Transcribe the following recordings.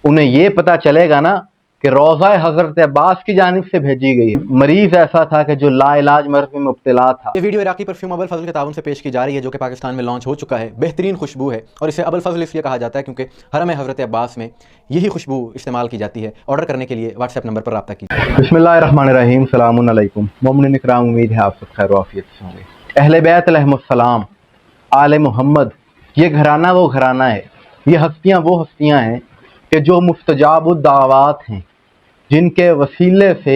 انہیں یہ پتا چلے گا نا کہ روضہ حضرت عباس کی جانب سے بھیجی گئی ہے۔ مریض ایسا تھا کہ جو لا علاج مرض میں مبتلا تھا۔ یہ ویڈیو عراقی پرفیوم ابو الفضل کے تعاون سے پیش کی جا رہی ہے، جو کہ پاکستان میں لانچ ہو چکا ہے۔ بہترین خوشبو ہے اور اسے ابو الفضل اس لیے کہا جاتا ہے کیونکہ حرم حضرت عباس میں یہی خوشبو استعمال کی جاتی ہے۔ آرڈر کرنے کے لیے واٹس ایپ نمبر پر رابطہ کیجیے۔ بسم اللہ الرحمن الرحیم، السلام علیکم مومنین اکرام، امید ہے آپ سب خیر و عافیت سے ہوں گے۔ اہل بیت علیہم السلام، آل محمد، یہ گھرانہ وہ گھرانہ ہے، یہ ہستیاں وہ ہستیاں ہیں کہ جو مستجاب الدعوات ہیں، جن کے وسیلے سے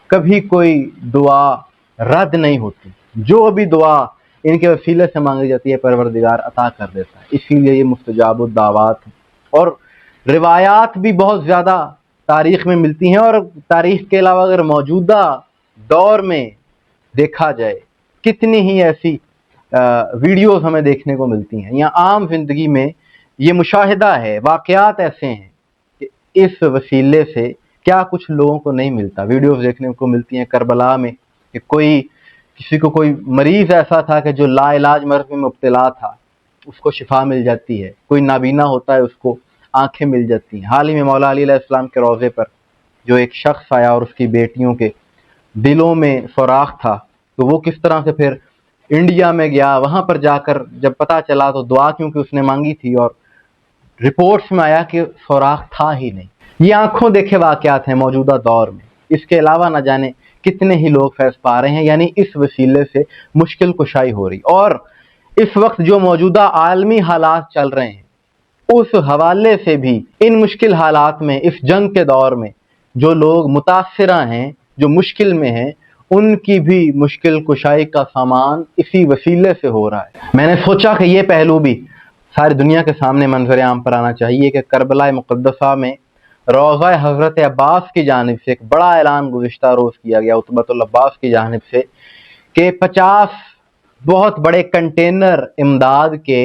کبھی کوئی دعا رد نہیں ہوتی۔ جو بھی دعا ان کے وسیلے سے مانگی جاتی ہے پروردگار عطا کر دیتا ہے، اسی لیے یہ مستجاب الدعوات ہیں۔ اور روایات بھی بہت زیادہ تاریخ میں ملتی ہیں، اور تاریخ کے علاوہ اگر موجودہ دور میں دیکھا جائے کتنی ہی ایسی ویڈیوز ہمیں دیکھنے کو ملتی ہیں، یا عام زندگی میں یہ مشاہدہ ہے، واقعات ایسے ہیں کہ اس وسیلے سے کیا کچھ لوگوں کو نہیں ملتا۔ ویڈیوز دیکھنے کو ملتی ہیں کربلا میں کہ کسی کو کوئی مریض ایسا تھا کہ جو لا علاج مرض میں مبتلا تھا، اس کو شفا مل جاتی ہے۔ کوئی نابینا ہوتا ہے، اس کو آنکھیں مل جاتی ہیں۔ حال ہی میں مولا علی علیہ السلام کے روضے پر جو ایک شخص آیا اور اس کی بیٹیوں کے دلوں میں سوراخ تھا، تو وہ کس طرح سے پھر انڈیا میں گیا، وہاں پر جا کر جب پتہ چلا تو دعا کیونکہ اس نے مانگی تھی، اور رپورٹس میں آیا کہ سوراخ تھا ہی نہیں۔ یہ آنکھوں دیکھے واقعات ہیں موجودہ دور میں۔ اس کے علاوہ نہ جانے کتنے ہی لوگ فیض پا رہے ہیں، یعنی اس وسیلے سے مشکل کشائی ہو رہی۔ اور اس وقت جو موجودہ عالمی حالات چل رہے ہیں، اس حوالے سے بھی ان مشکل حالات میں، اس جنگ کے دور میں جو لوگ متاثرہ ہیں، جو مشکل میں ہیں، ان کی بھی مشکل کشائی کا سامان اسی وسیلے سے ہو رہا ہے۔ میں نے سوچا کہ یہ پہلو بھی ساری دنیا کے سامنے منظر عام پر آنا چاہیے کہ کربلا مقدسہ میں روضہ حضرت عباس کی جانب سے ایک بڑا اعلان گزشتہ روز کیا گیا عتبۃ العباس کی جانب سے کہ 50 بہت بڑے کنٹینر امداد کے،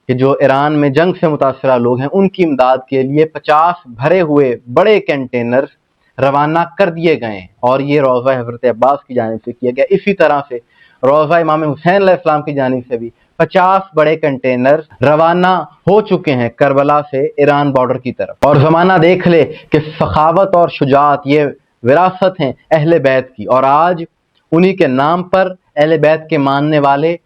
کہ جو ایران میں جنگ سے متاثرہ لوگ ہیں ان کی امداد کے لیے 50 بھرے ہوئے بڑے کنٹینر روانہ کر دیے گئے ہیں، اور یہ روضہ حضرت عباس کی جانب سے کیا گیا۔ اسی طرح سے روضہ امام حسین علیہ السلام کی جانب سے بھی 50 بڑے کنٹینر روانہ ہو چکے ہیں کربلا سے ایران بارڈر کی طرف۔ اور زمانہ دیکھ لے کہ سخاوت اور شجاعت یہ وراثت ہیں اہل بیت کی، اور آج انہی کے نام پر اہل بیت کے ماننے والے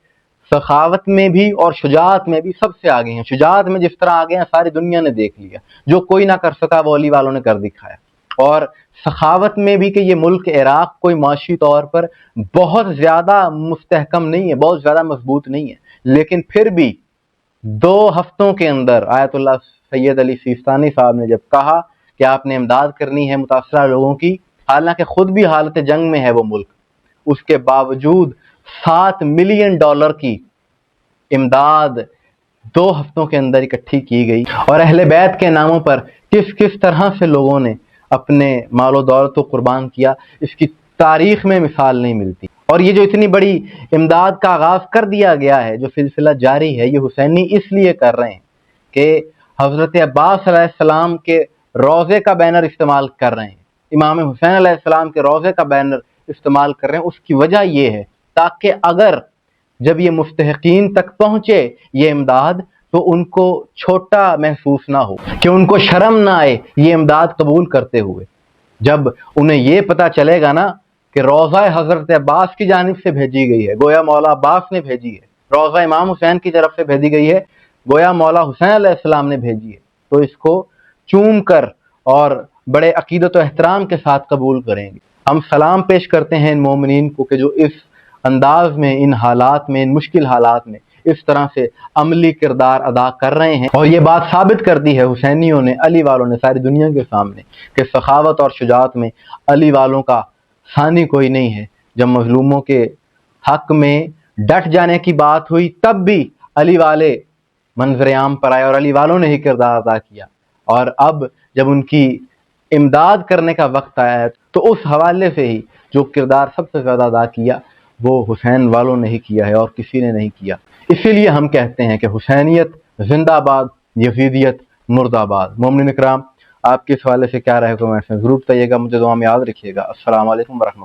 سخاوت میں بھی اور شجاعت میں بھی سب سے آگے ہیں۔ شجاعت میں جس طرح آگے ہیں ساری دنیا نے دیکھ لیا، جو کوئی نہ کر سکا وہ علی والوں نے کر دکھایا۔ اور سخاوت میں بھی کہ یہ ملک عراق کوئی معاشی طور پر بہت زیادہ مستحکم نہیں ہے، بہت زیادہ مضبوط نہیں ہے، لیکن پھر بھی 2 ہفتوں کے اندر آیت اللہ سید علی سیستانی صاحب نے جب کہا کہ آپ نے امداد کرنی ہے متاثرہ لوگوں کی، حالانکہ خود بھی حالت جنگ میں ہے وہ ملک، اس کے باوجود $7 ملین کی امداد 2 ہفتوں کے اندر اکٹھی کی گئی۔ اور اہل بیت کے ناموں پر کس طرح سے لوگوں نے اپنے مال و دولت کو قربان کیا، اس کی تاریخ میں مثال نہیں ملتی۔ اور یہ جو اتنی بڑی امداد کا آغاز کر دیا گیا ہے، جو سلسلہ جاری ہے، یہ حسینی اس لیے کر رہے ہیں کہ حضرت عباس علیہ السلام کے روضے کا بینر استعمال کر رہے ہیں، امام حسین علیہ السلام کے روضے کا بینر استعمال کر رہے ہیں۔ اس کی وجہ یہ ہے تاکہ اگر جب یہ مستحقین تک پہنچے یہ امداد تو ان کو چھوٹا محسوس نہ ہو، کہ ان کو شرم نہ آئے یہ امداد قبول کرتے ہوئے۔ جب انہیں یہ پتا چلے گا نا کہ روضہ حضرت عباس کی جانب سے بھیجی گئی ہے، گویا مولا عباس نے بھیجی ہے، روضہ امام حسین کی طرف سے بھیجی گئی ہے، گویا مولا حسین علیہ السلام نے بھیجی ہے، تو اس کو چوم کر اور بڑے عقیدت و احترام کے ساتھ قبول کریں گے۔ ہم سلام پیش کرتے ہیں ان مومنین کو کہ جو اس انداز میں، ان حالات میں، ان مشکل حالات میں اس طرح سے عملی کردار ادا کر رہے ہیں۔ اور یہ بات ثابت کر دی ہے حسینیوں نے، علی والوں نے ساری دنیا کے سامنے کہ سخاوت اور شجاعت میں علی والوں کا ثانی کوئی نہیں ہے۔ جب مظلوموں کے حق میں ڈٹ جانے کی بات ہوئی تب بھی علی والے منظر عام پر آئے اور علی والوں نے ہی کردار ادا کیا، اور اب جب ان کی امداد کرنے کا وقت آیا ہے تو اس حوالے سے ہی جو کردار سب سے زیادہ ادا کیا وہ حسین والوں نے ہی کیا ہے اور کسی نے نہیں کیا۔ اسی لیے ہم کہتے ہیں کہ حسینیت زندہ آباد، یزیدیت مرد آباد۔ مومنین اکرام، آپ کے اس حوالے سے کیا رائے کو میں ضرور بتائیے گا، مجھے دعا میں یاد رکھیے گا۔ السلام علیکم ورحمۃ اللہ۔